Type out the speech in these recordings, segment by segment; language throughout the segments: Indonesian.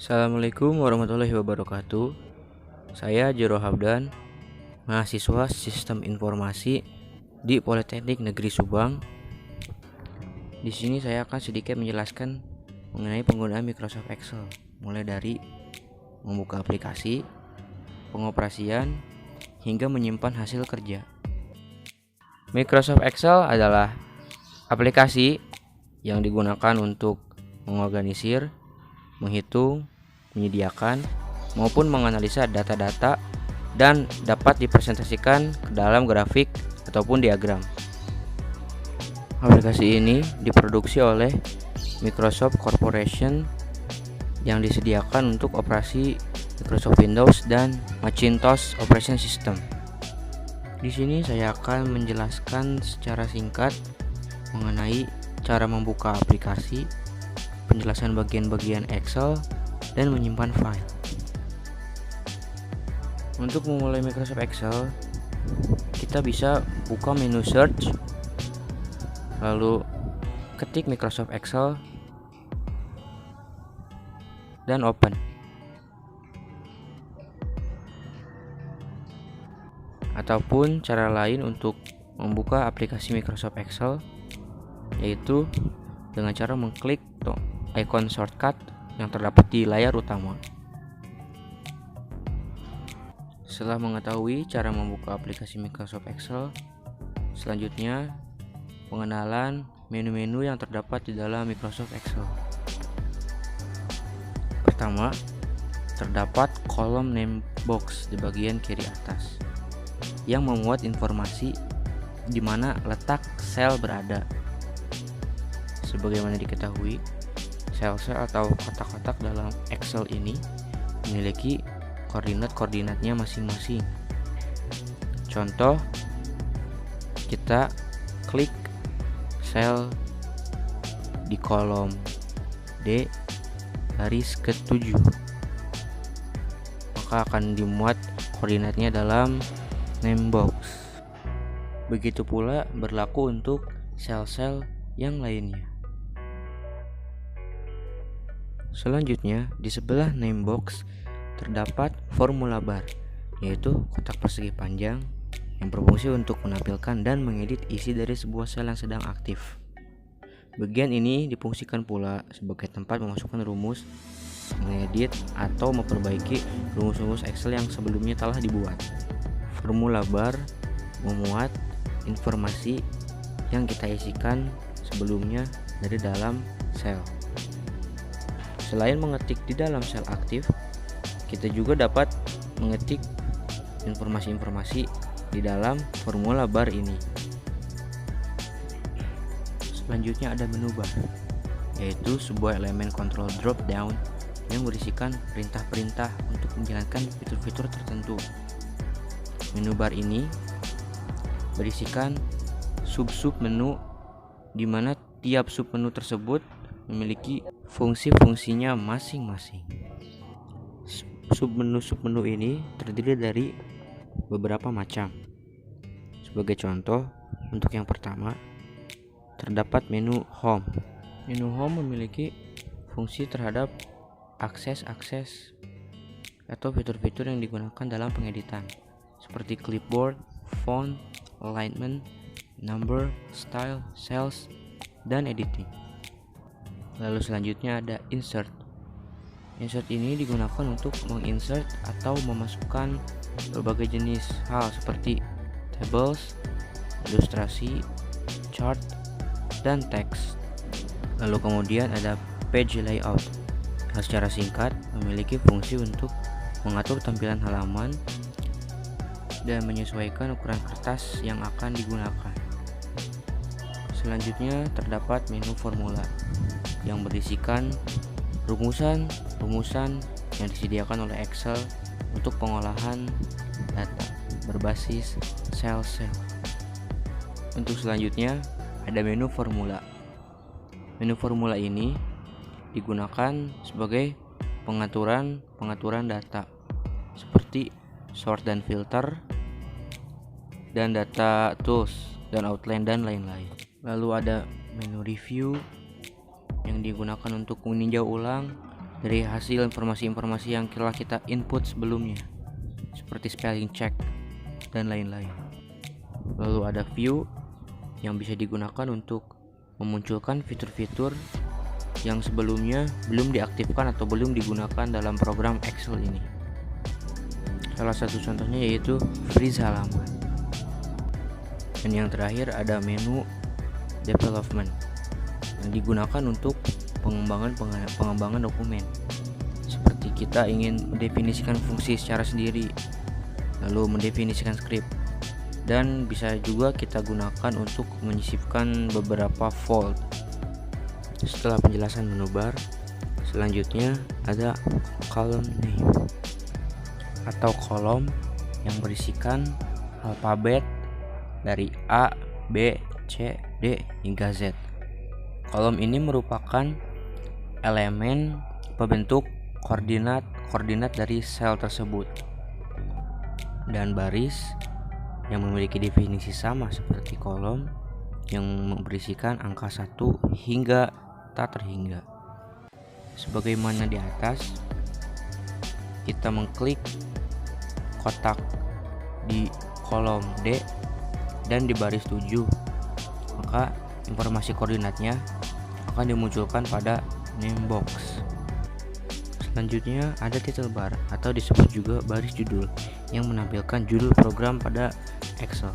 Assalamualaikum warahmatullahi wabarakatuh. Saya Jero Habdan, mahasiswa Sistem Informasi di Politeknik Negeri Subang. Di sini saya akan sedikit menjelaskan mengenai penggunaan Microsoft Excel, mulai dari membuka aplikasi, pengoperasian, hingga menyimpan hasil kerja. Microsoft Excel adalah aplikasi yang digunakan untuk mengorganisir, menghitung, menyediakan, maupun menganalisa data-data dan dapat dipresentasikan ke dalam grafik ataupun diagram. Aplikasi ini diproduksi oleh Microsoft Corporation yang disediakan untuk operasi Microsoft Windows dan Macintosh Operation System. Di sini saya akan menjelaskan secara singkat mengenai cara membuka aplikasi, penjelasan bagian-bagian Excel, dan menyimpan file. Untuk memulai Microsoft Excel, kita bisa buka menu search, lalu ketik Microsoft Excel dan open. Ataupun cara lain untuk membuka aplikasi Microsoft Excel yaitu dengan cara mengklik icon shortcut yang terdapat di layar utama. Setelah mengetahui cara membuka aplikasi Microsoft Excel, selanjutnya pengenalan menu-menu yang terdapat di dalam Microsoft Excel. Pertama, terdapat kolom name box di bagian kiri atas yang memuat informasi di mana letak sel berada. Sebagaimana diketahui, sel-sel atau kotak-kotak dalam Excel ini memiliki koordinat-koordinatnya masing-masing. Contoh, kita klik sel di kolom D garis ke-7, maka akan dimuat koordinatnya dalam name box. Begitu pula berlaku untuk sel-sel yang lainnya. Selanjutnya, di sebelah name box terdapat formula bar, yaitu kotak persegi panjang yang berfungsi untuk menampilkan dan mengedit isi dari sebuah sel yang sedang aktif. Bagian ini difungsikan pula sebagai tempat memasukkan rumus, mengedit, atau memperbaiki rumus-rumus Excel yang sebelumnya telah dibuat. Formula bar memuat informasi yang kita isikan sebelumnya dari dalam sel. Selain mengetik di dalam sel aktif, kita juga dapat mengetik informasi-informasi di dalam formula bar ini. Selanjutnya ada menu bar, yaitu sebuah elemen control drop down yang berisikan perintah-perintah untuk menjalankan fitur-fitur tertentu. Menu bar ini berisikan sub-sub menu di mana tiap sub menu tersebut memiliki fungsi-fungsinya masing-masing. Submenu ini terdiri dari beberapa macam. Sebagai contoh, untuk yang pertama, terdapat menu home. Menu home memiliki fungsi terhadap akses-akses atau fitur-fitur yang digunakan dalam pengeditan, seperti clipboard, font, alignment, number, style, cells, dan editing. Lalu selanjutnya ada insert. Insert ini digunakan untuk menginsert atau memasukkan berbagai jenis hal seperti tables, ilustrasi, chart, dan teks. Lalu kemudian ada page layout yang secara singkat memiliki fungsi untuk mengatur tampilan halaman dan menyesuaikan ukuran kertas yang akan digunakan. Selanjutnya terdapat menu formula yang berisikan rumusan-rumusan yang disediakan oleh Excel untuk pengolahan data berbasis sel-sel. Untuk selanjutnya ada menu formula. Menu formula ini digunakan sebagai pengaturan data seperti sort dan filter, dan data tools dan outline dan lain-lain. Lalu ada menu review yang digunakan untuk meninjau ulang dari hasil informasi-informasi yang telah kita input sebelumnya, seperti spelling check dan lain-lain. Lalu ada view yang bisa digunakan untuk memunculkan fitur-fitur yang sebelumnya belum diaktifkan atau belum digunakan dalam program Excel ini. Salah satu contohnya yaitu freeze halaman. Dan yang terakhir ada menu development yang digunakan untuk pengembangan dokumen. Seperti kita ingin mendefinisikan fungsi secara sendiri, lalu mendefinisikan script, dan bisa juga kita gunakan untuk menyisipkan beberapa fold. Setelah penjelasan menu bar, selanjutnya ada column name atau kolom yang berisikan alfabet dari A, B, C, D hingga Z. Kolom ini merupakan elemen pembentuk koordinat dari sel tersebut, dan baris yang memiliki definisi sama seperti kolom yang berisikan angka 1 hingga tak terhingga. Sebagaimana di atas, kita mengklik kotak di kolom D dan di baris 7, maka informasi koordinatnya akan dimunculkan pada name box. Selanjutnya ada title bar atau disebut juga baris judul yang menampilkan judul program pada Excel.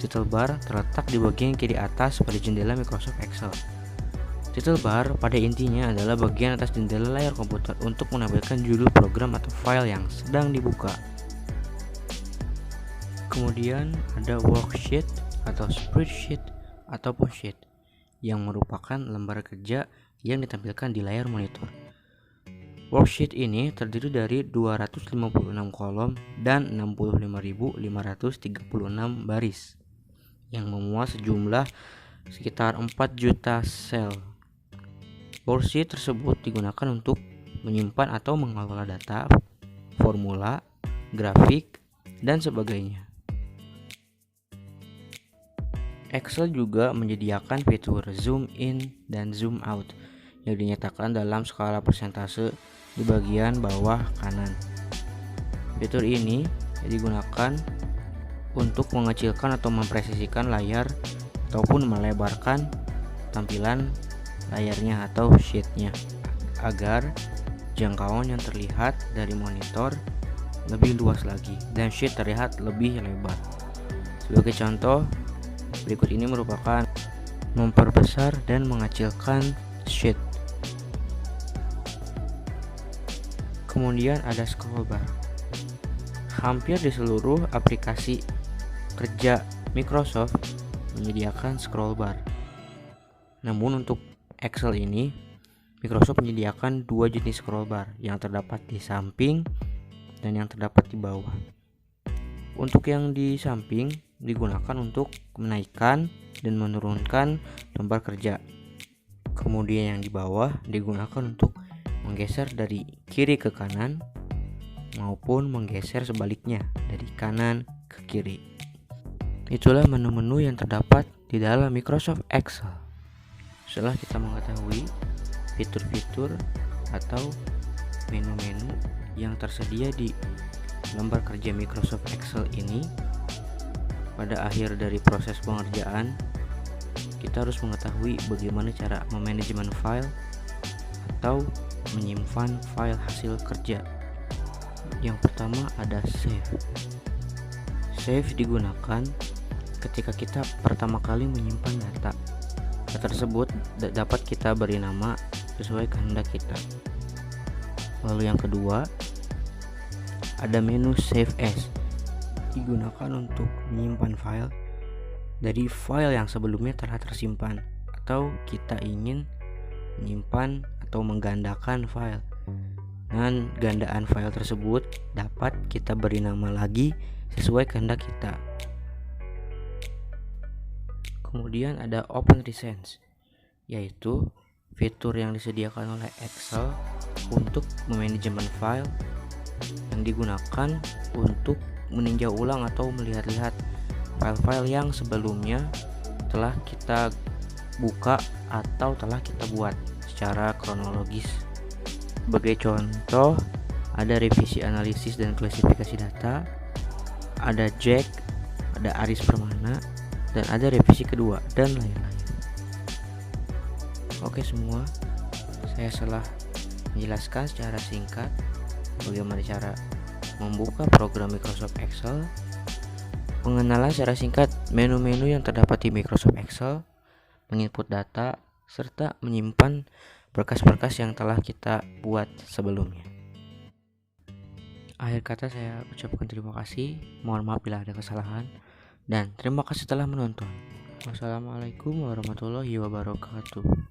Title bar terletak di bagian kiri atas pada jendela Microsoft Excel. Title bar pada intinya adalah bagian atas jendela layar komputer untuk menampilkan judul program atau file yang sedang dibuka. Kemudian ada worksheet atau spreadsheet ataupun sheet yang merupakan lembar kerja yang ditampilkan di layar monitor. Worksheet ini terdiri dari 256 kolom dan 65.536 baris yang memuat sejumlah sekitar 4 juta sel. Worksheet tersebut digunakan untuk menyimpan atau mengelola data, formula, grafik, dan sebagainya. Excel juga menyediakan fitur zoom in dan zoom out yang dinyatakan dalam skala persentase di bagian bawah kanan. Fitur ini digunakan untuk mengecilkan atau mempresisikan layar ataupun melebarkan tampilan layarnya atau sheetnya agar jangkauan yang terlihat dari monitor lebih luas lagi dan sheet terlihat lebih lebar. Sebagai contoh, berikut ini merupakan memperbesar dan mengecilkan sheet. Kemudian ada scroll bar. Hampir di seluruh aplikasi kerja Microsoft menyediakan scroll bar. Namun untuk Excel ini, Microsoft menyediakan dua jenis scroll bar yang terdapat di samping dan yang terdapat di bawah. Untuk yang di samping digunakan untuk menaikkan dan menurunkan lembar kerja. Kemudian yang di bawah digunakan untuk menggeser dari kiri ke kanan maupun menggeser sebaliknya dari kanan ke kiri. Itulah menu-menu yang terdapat di dalam Microsoft Excel. Setelah kita mengetahui fitur-fitur atau menu-menu yang tersedia di lembar kerja Microsoft Excel ini, pada akhir dari proses pengerjaan kita harus mengetahui bagaimana cara memanajemen file atau menyimpan file hasil kerja. Yang pertama ada save. Save digunakan ketika kita pertama kali menyimpan data. Data tersebut dapat kita beri nama sesuai kehendak kita. Lalu yang kedua ada menu save as, digunakan untuk menyimpan file dari file yang sebelumnya telah tersimpan, atau kita ingin menyimpan atau menggandakan file, dan gandaan file tersebut dapat kita beri nama lagi sesuai kehendak kita. Kemudian ada Open Recents, yaitu fitur yang disediakan oleh Excel untuk memanajemen file yang digunakan untuk meninjau ulang atau melihat-lihat file-file yang sebelumnya telah kita buka atau telah kita buat secara kronologis. Sebagai contoh, ada revisi analisis dan klasifikasi data, ada Jack, ada Aris Permana, dan ada revisi kedua, dan lain-lain. Oke semua, saya telah menjelaskan secara singkat bagaimana cara membuka program Microsoft Excel, pengenalan secara singkat menu-menu yang terdapat di Microsoft Excel, menginput data, serta menyimpan berkas-berkas yang telah kita buat sebelumnya. Akhir kata saya ucapkan terima kasih, mohon maaf bila ada kesalahan, dan terima kasih telah menonton. Wassalamualaikum warahmatullahi wabarakatuh.